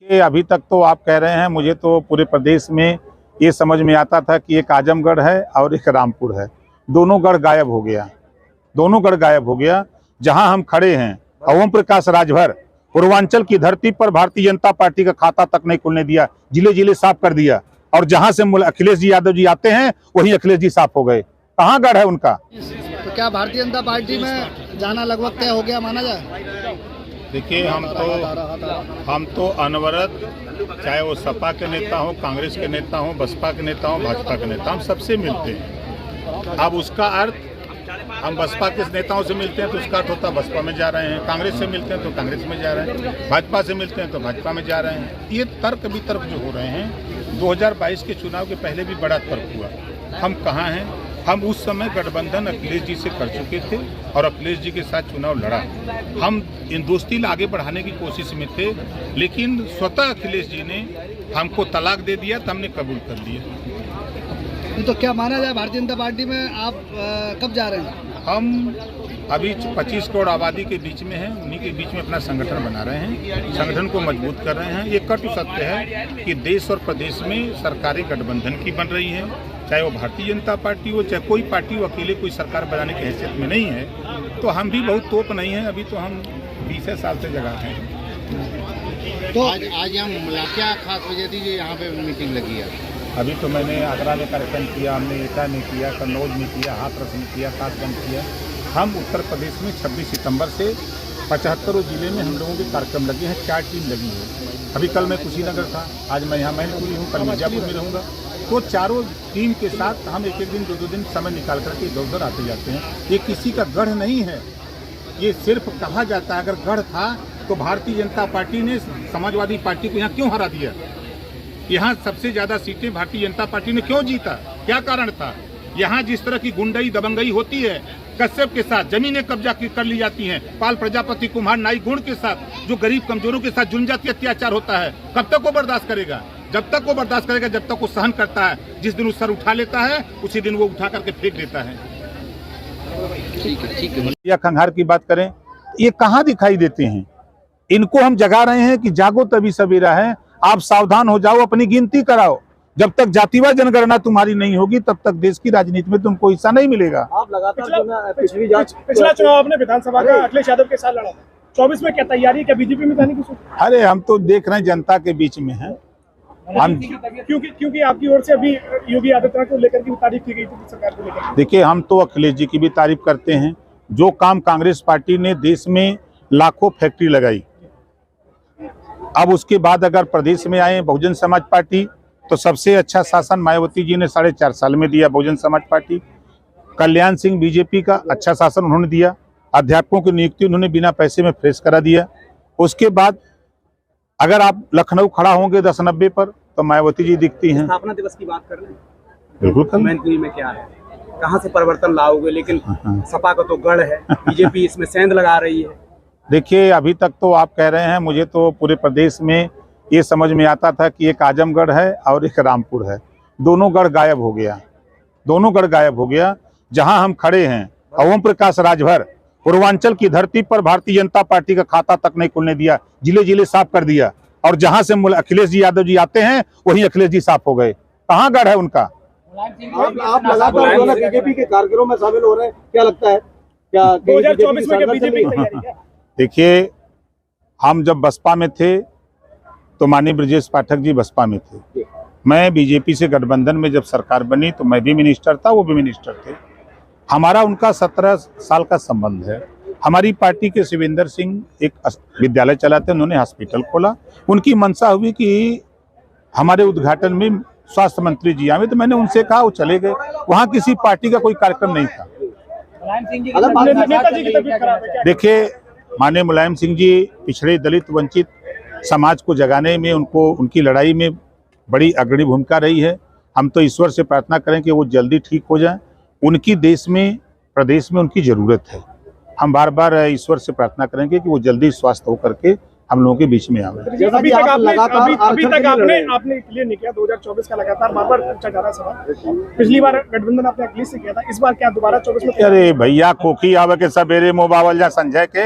कि अभी तक तो आप कह रहे हैं, मुझे तो पूरे प्रदेश में ये समझ में आता था कि एक आजमगढ़ है और एक रामपुर है। दोनों गढ़ गायब हो गया, दोनों गढ़ गायब हो गया। जहां हम खड़े हैं, ओम प्रकाश राजभर पूर्वांचल की धरती पर भारतीय जनता पार्टी का खाता तक नहीं खुलने दिया, जिले जिले साफ कर दिया। और जहां से अखिलेश जी यादव जी आते हैं वहीं अखिलेश जी साफ हो गए। कहाँ गढ़ है उनका? तो क्या भारतीय जनता पार्टी में जाना लगभग तय हो गया माना जाए? देखिए, हम तो अनवरत, चाहे वो सपा के नेता हो, कांग्रेस के नेता हो, बसपा के नेता हो, भाजपा के नेता, हम सबसे मिलते हैं। अब उसका अर्थ, हम बसपा के नेताओं से मिलते हैं तो उसका अर्थ होता है बसपा में जा रहे हैं, कांग्रेस से मिलते हैं तो कांग्रेस में जा रहे हैं, भाजपा से मिलते हैं तो भाजपा में जा रहे हैं। ये तर्क वितर्क जो हो रहे हैं, 2022 के चुनाव के पहले भी बड़ा तर्क हुआ। हम कहाँ हैं? हम उस समय गठबंधन अखिलेश जी से कर चुके थे और अखिलेश जी के साथ चुनाव लड़ा। हम इन दोस्ती आगे बढ़ाने की कोशिश में थे, लेकिन स्वतः अखिलेश जी ने हमको तलाक दे दिया तो हमने कबूल कर लिया। तो क्या माना जाए भारतीय जनता पार्टी में आप कब जा रहे हैं? हम अभी 25 करोड़ आबादी के बीच में हैं, उन्हीं के बीच में अपना संगठन बना रहे हैं, संगठन को मजबूत कर रहे हैं। ये कटु सत्य है कि देश और प्रदेश में सरकारें गठबंधन की बन रही हैं, चाहे वो भारतीय जनता पार्टी हो, चाहे कोई पार्टी हो, अकेले कोई सरकार बनाने की हैसियत में नहीं है। तो हम भी बहुत तोप नहीं हैं, अभी तो हम 20 साल से जगह हैं। तो आज यहाँ क्या खास वजह थी जो यहाँ पे मीटिंग लगी है? अभी तो मैंने आगरा में कार्यक्रम किया, हमने एटा में किया, कन्नौज में किया, हाथरस में किया, कासगंज किया। हम उत्तर प्रदेश में 26 सितंबर से 75 जिले में हम लोगों के कार्यक्रम लगे हैं, 4 टीम लगी है। अभी कल मैं कुशीनगर था, आज मैं यहाँ मैनपुरी हूँ, कल मिर्जापुर में रहूँगा। तो चारों टीम के साथ हम एक दिन 2 दिन समय निकाल करके इधर उधर आते जाते हैं। ये किसी का गढ़ नहीं है, ये सिर्फ कहा जाता है। अगर गढ़ था तो भारतीय जनता पार्टी ने समाजवादी पार्टी को यहाँ क्यों हरा दिया? यहाँ सबसे ज्यादा सीटें भारतीय जनता पार्टी ने क्यों जीता? क्या कारण था? यहाँ जिस तरह की गुंडई दबंगई होती है, कश्यप के साथ जमीनें कब्जा कर ली जाती हैं, पाल प्रजापति कुम्हार नाई गुण के साथ जो गरीब कमजोरों के साथ जुल्म जाति अत्याचार होता है, कब तक वो बर्दाश्त करेगा? जब तक वो बर्दाश्त करेगा, जब तक वो सहन करता है। जिस दिन वो सर उठा लेता है, उसी दिन वो उठा करके फेंक देता है। ठीक है। या खंघार की बात करें, ये कहाँ दिखाई देते हैं? इनको हम जगा रहे हैं कि जागो तभी सवेरा है, आप सावधान हो जाओ, अपनी गिनती कराओ। जब तक जातिवाद जनगणना तुम्हारी नहीं होगी, तब तक देश की राजनीति में तुमको हिस्सा नहीं मिलेगा। आप लगातार पिछला चुनाव आपने विधानसभा का अखिलेश यादव के साथ लड़ा, 24 में क्या तैयारी, क्या बीजेपी में जाने की सोच? अरे हम तो देख रहे हैं, जनता के बीच में है हम। क्योंकि आपकी ओर से अभी योगी आदित्यनाथ को लेकर की तारीफ की गई थी सरकार को लेकर। देखिए, हम तो अखिलेश जी की भी तारीफ करते हैं। जो काम कांग्रेस पार्टी ने देश में लाखों फैक्ट्री लगाई, अब उसके बाद अगर प्रदेश में आए बहुजन समाज पार्टी, तो सबसे अच्छा शासन मायावती जी ने 4.5 साल में दिया। बहुजन समाज पार्टी, कल्याण सिंह बीजेपी का अच्छा शासन उन्होंने दिया। अध्यापकों की नियुक्ति उन्होंने बिना पैसे में फ्रेश करा दिया। उसके बाद अगर आप लखनऊ खड़ा होंगे 10-90 पर, तो मायावती जी दिखती हैं। स्थापना दिवस की बात कर रहे हैं, बिल्कुल। मैनपुरी में क्या है, कहाँ से परिवर्तन लाओगे? लेकिन सपा का तो गढ़ है, बीजेपी इसमें सेंध लगा रही है। देखिए, अभी तक तो आप कह रहे हैं, मुझे तो पूरे प्रदेश में ये समझ में आता था कि एक आजमगढ़ है और एक रामपुर है। दोनों गढ़ गायब हो गया, दोनों गढ़ गायब हो गया। जहां हम खड़े हैं, ओम प्रकाश राजभर पूर्वांचल की धरती पर भारतीय जनता पार्टी का खाता तक नहीं खुलने दिया, जिले जिले साफ कर दिया। और जहां से अखिलेश जी यादव जी आते हैं वहीं अखिलेश जी साफ हो गए। कहाँ गढ़ है उनका? आप लगातार बीजेपी के कार्यक्रमों में शामिल हो रहे हैं, क्या लगता है क्या 2024 में बीजेपी की तैयारी क्या? देखिए, हम जब बसपा में थे तो माननीय ब्रजेश पाठक जी बसपा में थे। मैं बीजेपी से गठबंधन में जब सरकार बनी तो मैं भी मिनिस्टर था, वो भी मिनिस्टर थे। हमारा उनका 17 साल का संबंध है। हमारी पार्टी के शिवेंद्र सिंह एक विद्यालय चलाते, उन्होंने हॉस्पिटल खोला। उनकी मंशा हुई कि हमारे उद्घाटन में स्वास्थ्य मंत्री जी आए, तो मैंने उनसे कहा, वो चले गए। वहाँ किसी पार्टी का कोई कार्यक्रम नहीं था। देखिए, माननीय मुलायम सिंह जी पिछड़े दलित वंचित समाज को जगाने में, उनकी लड़ाई में बड़ी अग्रणी भूमिका रही है। हम तो ईश्वर से प्रार्थना करें कि वो जल्दी ठीक हो जाए। उनकी देश में, प्रदेश में उनकी ज़रूरत है। हम बार बार ईश्वर से प्रार्थना करेंगे कि वो जल्दी स्वस्थ होकर के हम लोगों के बीच में आवे। अभी तक आपने क्लियर नहीं किया, 2024 का लगातार बार चर्चा कर रहा है सवाल। पिछली बार गठबंधन आपने अखिलेश से किया था, इस बार क्या दोबारा 24 में? अरे भैया, खोखी आवे के सबेरे मोबावल जा संजय के।